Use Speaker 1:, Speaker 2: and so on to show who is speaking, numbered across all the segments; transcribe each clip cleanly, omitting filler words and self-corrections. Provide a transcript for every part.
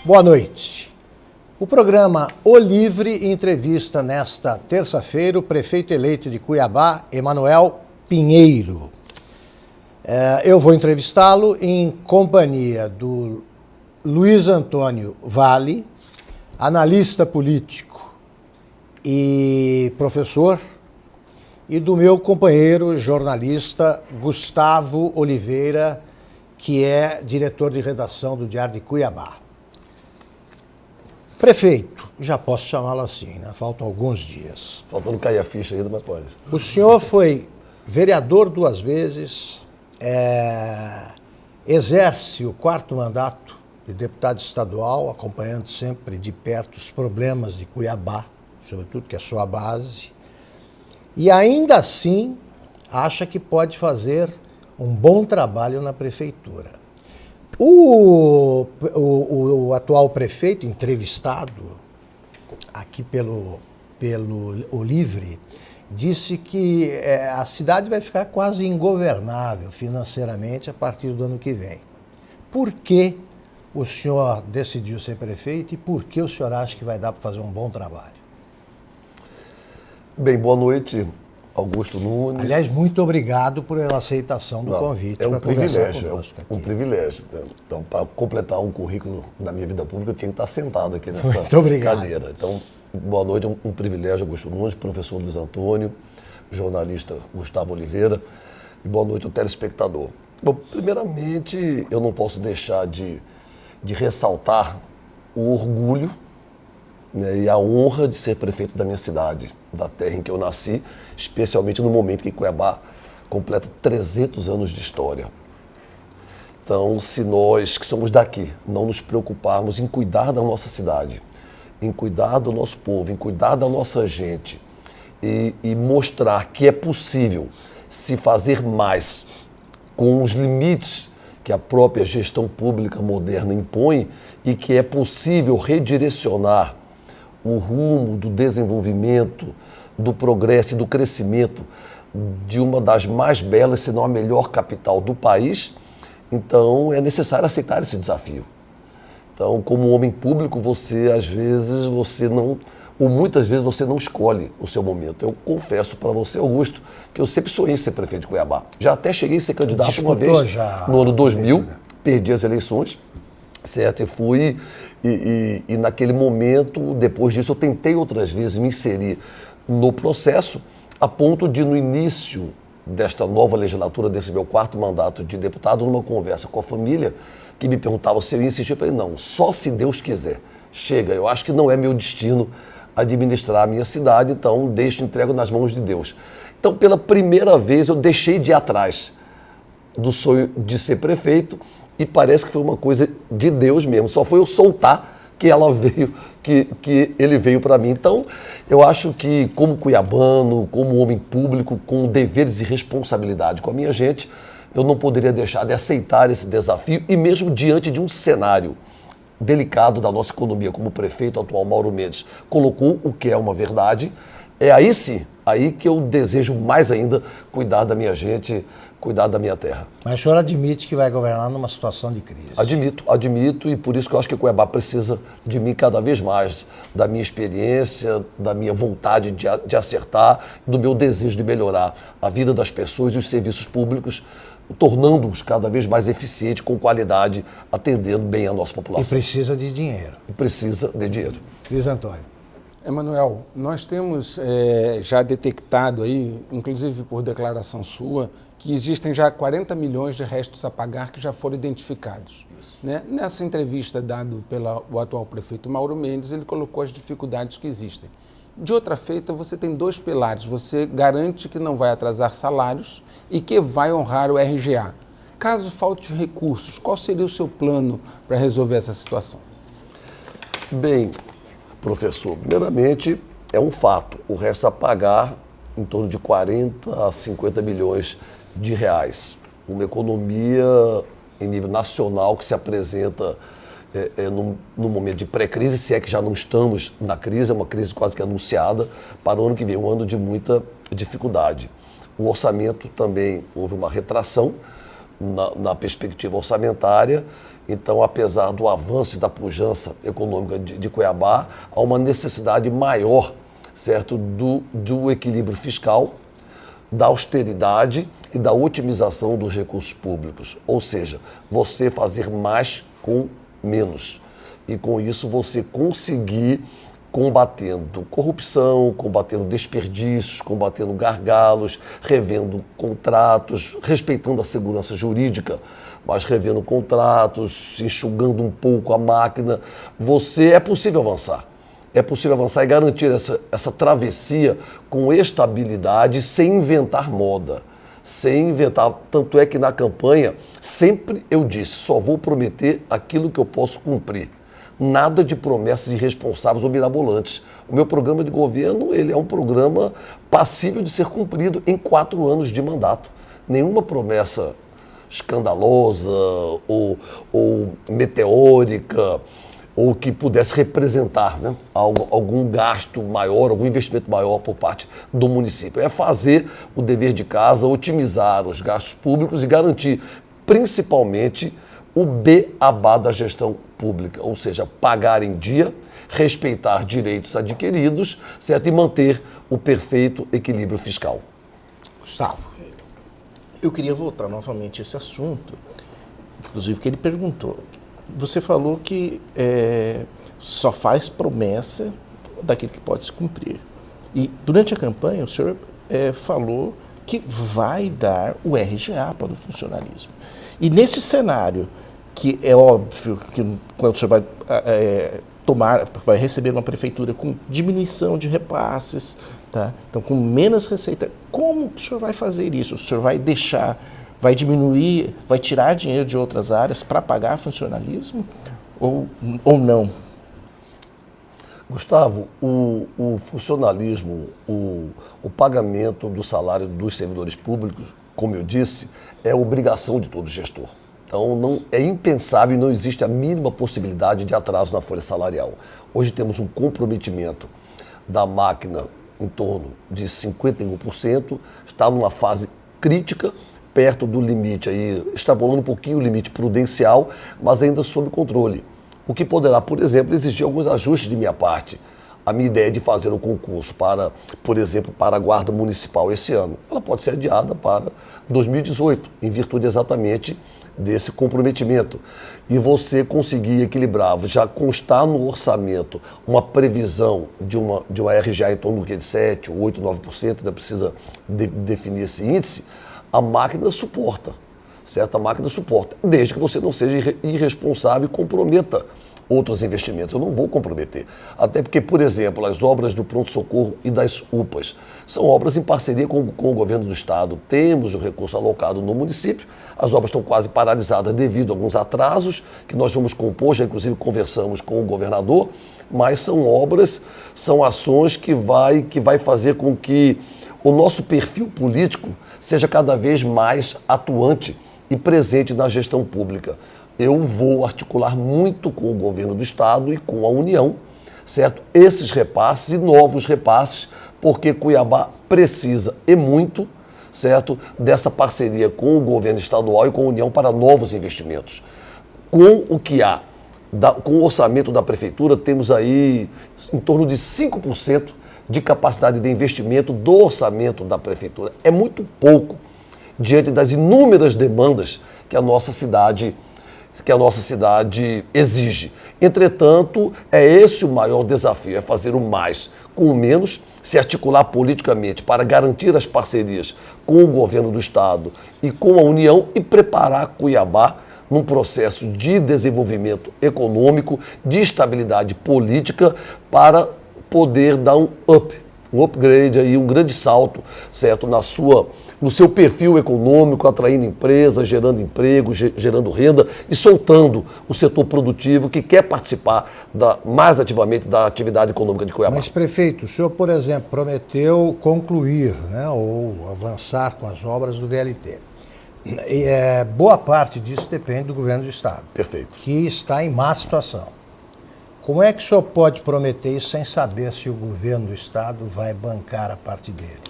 Speaker 1: Boa noite. O programa O Livre entrevista nesta terça-feira o prefeito eleito de Cuiabá, Emanuel Pinheiro. Eu vou entrevistá-lo em companhia do Luiz Antônio Vale, analista político e professor, e do meu companheiro jornalista Gustavo Oliveira, que é diretor de redação do Diário de Cuiabá. Prefeito, já posso chamá-lo assim, né? Faltam alguns dias.
Speaker 2: Faltando cair a ficha ainda, mas pode.
Speaker 1: O senhor foi vereador 2 vezes, exerce o 4º mandato de deputado estadual, acompanhando sempre de perto os problemas de Cuiabá, sobretudo que é a sua base, e ainda assim acha que pode fazer um bom trabalho na prefeitura. O atual prefeito, entrevistado aqui pelo O Livre, disse que a cidade vai ficar quase ingovernável financeiramente a partir do ano que vem. Por que o senhor decidiu ser prefeito e por que o senhor acha que vai dar para fazer um bom trabalho?
Speaker 2: Bem, boa noite, Augusto Nunes.
Speaker 1: Aliás, muito obrigado por a aceitação do convite.
Speaker 2: É um privilégio,
Speaker 1: aqui.
Speaker 2: Um privilégio. Então, para completar um currículo da minha vida pública, eu tinha que estar sentado aqui nessa cadeira. Então, boa noite, um privilégio, Augusto Nunes, professor Luiz Antônio, jornalista Gustavo Oliveira, e boa noite ao telespectador. Bom, primeiramente, eu não posso deixar de ressaltar o orgulho, né, e a honra de ser prefeito da minha cidade, da terra em que eu nasci, especialmente no momento que Cuiabá completa 300 anos de história. Então, se nós que somos daqui não nos preocuparmos em cuidar da nossa cidade, em cuidar do nosso povo, em cuidar da nossa gente e mostrar que é possível se fazer mais com os limites que a própria gestão pública moderna impõe e que é possível redirecionar o rumo do desenvolvimento, do progresso e do crescimento de uma das mais belas, se não a melhor capital do país, então é necessário aceitar esse desafio. Então, como homem público, muitas vezes você não escolhe o seu momento. Eu confesso para você, Augusto, que eu sempre sonhei em ser prefeito de Cuiabá. Já até cheguei a ser candidato uma vez, no ano 2000, perdi as eleições, certo? E fui, e naquele momento, depois disso, eu tentei outras vezes me inserir no processo, a ponto de, no início desta nova legislatura, desse meu 4º mandato de deputado, numa conversa com a família, que me perguntava se eu ia insistir, eu falei, não, só se Deus quiser. Chega, eu acho que não é meu destino administrar a minha cidade, então entrego nas mãos de Deus. Então, pela primeira vez, eu deixei de ir atrás do sonho de ser prefeito e parece que foi uma coisa de Deus mesmo. Só foi eu soltar que ele veio para mim. Então, eu acho que como cuiabano, como homem público, com deveres e responsabilidade com a minha gente, eu não poderia deixar de aceitar esse desafio e mesmo diante de um cenário delicado da nossa economia, como o prefeito atual Mauro Mendes colocou, o que é uma verdade, é aí sim, aí que eu desejo mais ainda cuidar da minha gente, cuidar da minha terra.
Speaker 1: Mas o senhor admite que vai governar numa situação de crise?
Speaker 2: Admito, e por isso que eu acho que Cuiabá precisa de mim cada vez mais, da minha experiência, da minha vontade de acertar, do meu desejo de melhorar a vida das pessoas e os serviços públicos, tornando-os cada vez mais eficientes, com qualidade, atendendo bem a nossa população.
Speaker 1: E precisa de dinheiro.
Speaker 2: Luiz
Speaker 1: Antônio.
Speaker 3: Emanuel, nós temos já detectado aí, inclusive por declaração sua, que existem já 40 milhões de restos a pagar que já foram identificados. Né? Nessa entrevista dada pelo atual prefeito Mauro Mendes, ele colocou as dificuldades que existem. De outra feita, você tem 2 pilares. Você garante que não vai atrasar salários e que vai honrar o RGA. Caso falte recursos, qual seria o seu plano para resolver essa situação?
Speaker 2: Bem, professor, primeiramente é um fato. O resto a pagar em torno de 40 a 50 milhões de reais. Uma economia em nível nacional que se apresenta num momento de pré-crise, se é que já não estamos na crise, é uma crise quase que anunciada, para o ano que vem, um ano de muita dificuldade. O orçamento também houve uma retração na perspectiva orçamentária Então, apesar do avanço e da pujança econômica de Cuiabá, há uma necessidade maior, certo, do equilíbrio fiscal, da austeridade e da otimização dos recursos públicos. Ou seja, você fazer mais com menos. E com isso você conseguir, combatendo corrupção, combatendo desperdícios, combatendo gargalos, revendo contratos, respeitando a segurança jurídica, mas revendo contratos, enxugando um pouco a máquina. É possível avançar. É possível avançar e garantir essa travessia com estabilidade, sem inventar moda, sem inventar. Tanto é que na campanha sempre eu disse, só vou prometer aquilo que eu posso cumprir. Nada de promessas irresponsáveis ou mirabolantes. O meu programa de governo, ele é um programa passível de ser cumprido em 4 anos de mandato. Nenhuma promessa escandalosa ou meteórica, ou que pudesse representar, né, algum gasto maior, algum investimento maior por parte do município. É fazer o dever de casa, otimizar os gastos públicos e garantir, principalmente, o beabá da gestão pública, ou seja, pagar em dia, respeitar direitos adquiridos, certo? E manter o perfeito equilíbrio fiscal.
Speaker 1: Gustavo.
Speaker 4: Eu queria voltar novamente a esse assunto, inclusive que ele perguntou. Você falou que só faz promessa daquilo que pode se cumprir. E durante a campanha o senhor falou que vai dar o RGA para o funcionalismo. E nesse cenário, que é óbvio que quando o senhor vai receber uma prefeitura com diminuição de repasses, tá? Então com menos receita, como o senhor vai fazer isso? O senhor vai diminuir, vai tirar dinheiro de outras áreas para pagar funcionalismo ou não?
Speaker 2: Gustavo, o funcionalismo, o pagamento do salário dos servidores públicos, como eu disse, é obrigação de todo gestor. Então, é impensável e não existe a mínima possibilidade de atraso na folha salarial. Hoje temos um comprometimento da máquina em torno de 51%, está numa fase crítica, perto do limite, aí, extrapolando um pouquinho o limite prudencial, mas ainda sob controle. O que poderá, por exemplo, exigir alguns ajustes de minha parte. A minha ideia de fazer um concurso para, por exemplo, para a Guarda Municipal esse ano, ela pode ser adiada para 2018, em virtude exatamente desse comprometimento. E você conseguir equilibrar, já constar no orçamento uma previsão de uma RGA em torno de 7%, 8%, 9%, ainda precisa definir esse índice, a máquina suporta, certo? A máquina suporta, desde que você não seja irresponsável e comprometa outros investimentos. Eu não vou comprometer. Até porque, por exemplo, as obras do pronto-socorro e das UPAs são obras em parceria com o governo do estado. Temos o recurso alocado no município, as obras estão quase paralisadas devido a alguns atrasos que nós vamos compor, já inclusive conversamos com o governador, mas são obras, são ações que vai fazer com que o nosso perfil político seja cada vez mais atuante e presente na gestão pública. Eu vou articular muito com o governo do estado e com a União, certo? Esses repasses e novos repasses, porque Cuiabá precisa e muito, certo, dessa parceria com o governo estadual e com a União para novos investimentos. Com o que há, com o orçamento da prefeitura, temos aí em torno de 5% de capacidade de investimento do orçamento da prefeitura. É muito pouco diante das inúmeras demandas que a nossa cidade exige. Entretanto, é esse o maior desafio, é fazer o mais com o menos, se articular politicamente para garantir as parcerias com o governo do estado e com a União e preparar Cuiabá num processo de desenvolvimento econômico, de estabilidade política, para poder dar um upgrade, aí, um grande salto, certo, no seu perfil econômico, atraindo empresas, gerando emprego, gerando renda e soltando o setor produtivo que quer participar mais ativamente da atividade econômica de Cuiabá.
Speaker 1: Mas, prefeito, o senhor, por exemplo, prometeu concluir, né, ou avançar com as obras do VLT. Boa parte disso depende do governo do estado.
Speaker 2: Perfeito.
Speaker 1: Que está em má situação. Como é que o senhor pode prometer isso sem saber se o governo do estado vai bancar a parte dele?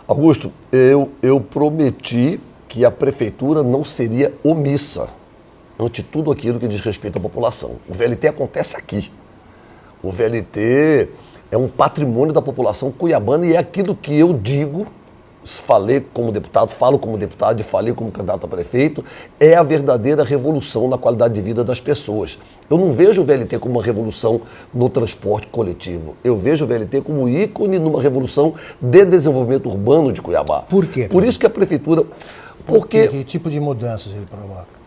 Speaker 2: Augusto, eu prometi que a prefeitura não seria omissa. ante tudo aquilo que diz respeito à população. O VLT acontece aqui. O VLT é um patrimônio da população cuiabana e é aquilo que eu digo, falei como deputado, falo como deputado e falei como candidato a prefeito, é a verdadeira revolução na qualidade de vida das pessoas. Eu não vejo o VLT como uma revolução no transporte coletivo. Eu vejo o VLT como ícone numa revolução de desenvolvimento urbano de Cuiabá.
Speaker 1: Por quê?
Speaker 2: Por isso que a prefeitura...
Speaker 1: Que tipo de mudanças ele provoca?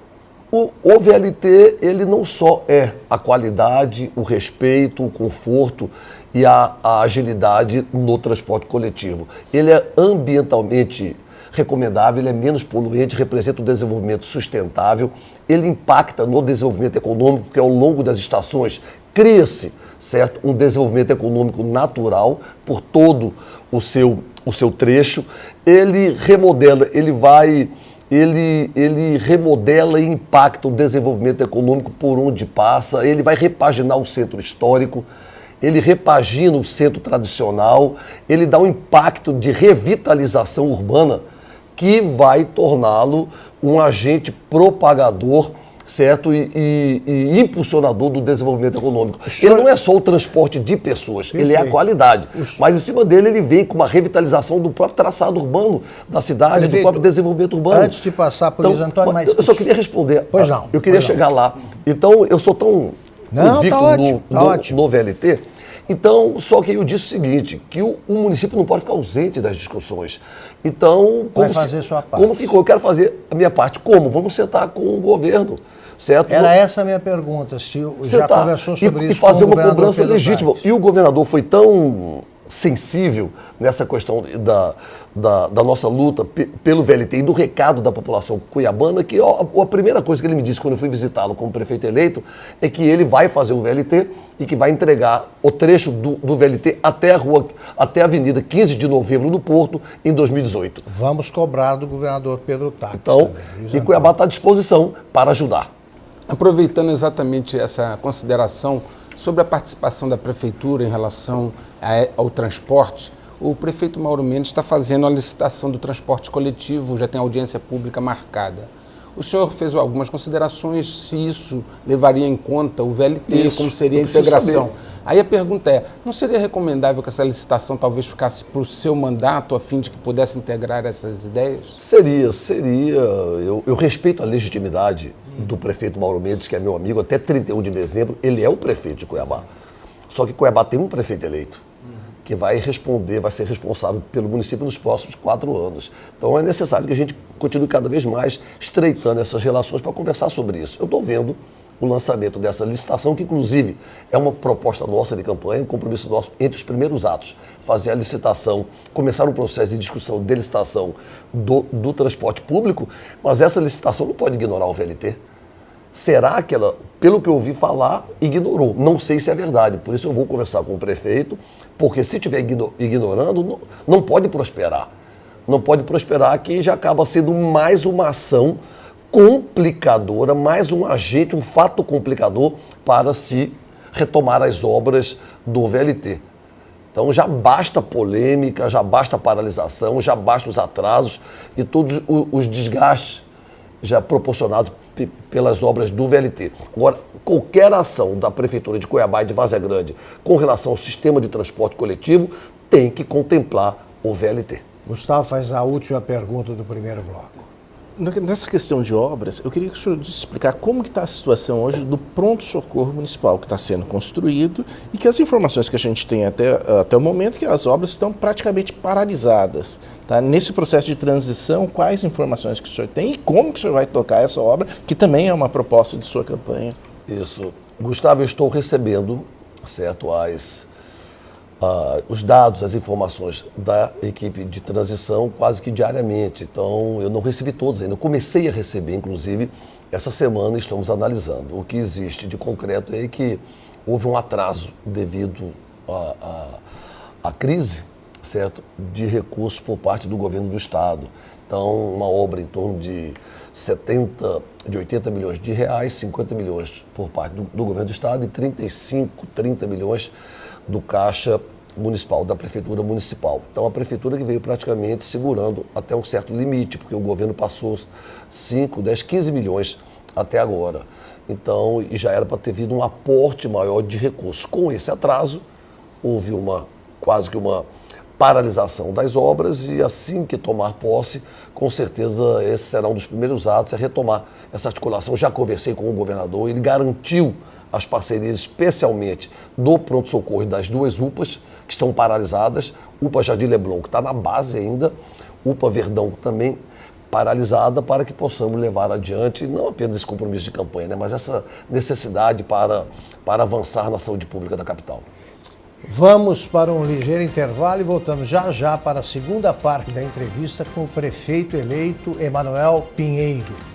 Speaker 2: O VLT, ele não só é a qualidade, o respeito, o conforto e a agilidade no transporte coletivo. Ele é ambientalmente recomendável, ele é menos poluente, representa um desenvolvimento sustentável, ele impacta no desenvolvimento econômico, porque ao longo das estações cria-se, certo, um desenvolvimento econômico natural por todo o seu trecho. Ele remodela, ele remodela e impacta o desenvolvimento econômico por onde passa, ele vai repaginar o centro histórico, ele repagina o centro tradicional, ele dá um impacto de revitalização urbana que vai torná-lo um agente propagador, certo? E impulsionador do desenvolvimento econômico. Ele não é só o transporte de pessoas, ele é a qualidade. Mas em cima dele ele vem com uma revitalização do próprio traçado urbano da cidade,
Speaker 1: Prefeito,
Speaker 2: do próprio desenvolvimento urbano.
Speaker 1: Antes de passar por Luiz Antônio, mas...
Speaker 2: Eu só queria responder.
Speaker 1: Pois não.
Speaker 2: Eu queria chegar lá. Então, eu sou tão convicto no VLT. Então, só que eu disse o seguinte, que o município não pode ficar ausente das discussões. Então,
Speaker 1: vai fazer sua parte.
Speaker 2: Como ficou? Eu quero fazer a minha parte. Como? Vamos sentar com o governo, certo?
Speaker 1: Era essa a minha pergunta, se já conversou sobre isso
Speaker 2: e fazer
Speaker 1: com o
Speaker 2: uma cobrança
Speaker 1: Pedro
Speaker 2: legítima.
Speaker 1: Tales.
Speaker 2: E o governador foi tão sensível nessa questão da nossa luta pelo VLT e do recado da população cuiabana, que a primeira coisa que ele me disse quando eu fui visitá-lo como prefeito eleito é que ele vai fazer o VLT e que vai entregar o trecho do VLT até a Avenida 15 de Novembro no Porto em 2018.
Speaker 1: Vamos cobrar do governador Pedro Tales.
Speaker 2: Então, e Cuiabá está à disposição para ajudar.
Speaker 3: Aproveitando exatamente essa consideração sobre a participação da Prefeitura em relação ao transporte, o prefeito Mauro Mendes está fazendo a licitação do transporte coletivo, já tem audiência pública marcada. O senhor fez algumas considerações se isso levaria em conta o VLT, como seria a integração. Aí a pergunta é, não seria recomendável que essa licitação talvez ficasse para o seu mandato, a fim de que pudesse integrar essas ideias?
Speaker 2: Seria. Eu respeito a legitimidade do prefeito Mauro Mendes, que é meu amigo, até 31 de dezembro, ele é o prefeito de Cuiabá. Só que Cuiabá tem um prefeito eleito, que vai ser responsável pelo município nos próximos 4 anos. Então é necessário que a gente continue cada vez mais estreitando essas relações para conversar sobre isso. Eu estou vendo o lançamento dessa licitação, que inclusive é uma proposta nossa de campanha, um compromisso nosso entre os primeiros atos, fazer a licitação, começar um processo de discussão de licitação do transporte público, mas essa licitação não pode ignorar o VLT. Será que ela, pelo que eu ouvi falar, ignorou? Não sei se é verdade, por isso eu vou conversar com o prefeito, porque se estiver ignorando, não pode prosperar. Não pode prosperar, que já acaba sendo mais uma ação complicadora, mais um agente, um fato complicador para se retomar as obras do VLT. Então já basta polêmica, já basta paralisação, já basta os atrasos e todos os desgastes já proporcionados pelas obras do VLT. Agora, qualquer ação da Prefeitura de Cuiabá e de Várzea Grande com relação ao sistema de transporte coletivo tem que contemplar o VLT.
Speaker 1: Gustavo faz a última pergunta do primeiro bloco.
Speaker 4: Nessa questão de obras, eu queria que o senhor explicar como que está a situação hoje do pronto-socorro municipal que está sendo construído e que as informações que a gente tem até o momento que as obras estão praticamente paralisadas. Tá? Nesse processo de transição, quais informações que o senhor tem e como que o senhor vai tocar essa obra, que também é uma proposta de sua campanha?
Speaker 2: Isso. Gustavo, eu estou recebendo, certo, os dados, as informações da equipe de transição quase que diariamente. Então, eu não recebi todos ainda. Eu comecei a receber, inclusive, essa semana estamos analisando. O que existe de concreto é que houve um atraso devido à crise, certo, de recursos por parte do governo do Estado. Então, uma obra em torno de 80 milhões de reais, 50 milhões por parte do governo do Estado e 30 milhões do Caixa Municipal, da Prefeitura Municipal. Então, a Prefeitura que veio praticamente segurando até um certo limite, porque o governo passou 5, 10, 15 milhões até agora. Então, e já era para ter vindo um aporte maior de recursos. Com esse atraso, houve quase que uma paralisação das obras e assim que tomar posse, com certeza esse será um dos primeiros atos, é retomar essa articulação. Já conversei com o governador, ele garantiu as parcerias especialmente do pronto-socorro das duas UPAs, que estão paralisadas, UPA Jardim Leblon, que está na base ainda, UPA Verdão também paralisada, para que possamos levar adiante não apenas esse compromisso de campanha, né, mas essa necessidade para avançar na saúde pública da capital.
Speaker 1: Vamos para um ligeiro intervalo e voltamos já para a segunda parte da entrevista com o prefeito eleito Emanuel Pinheiro.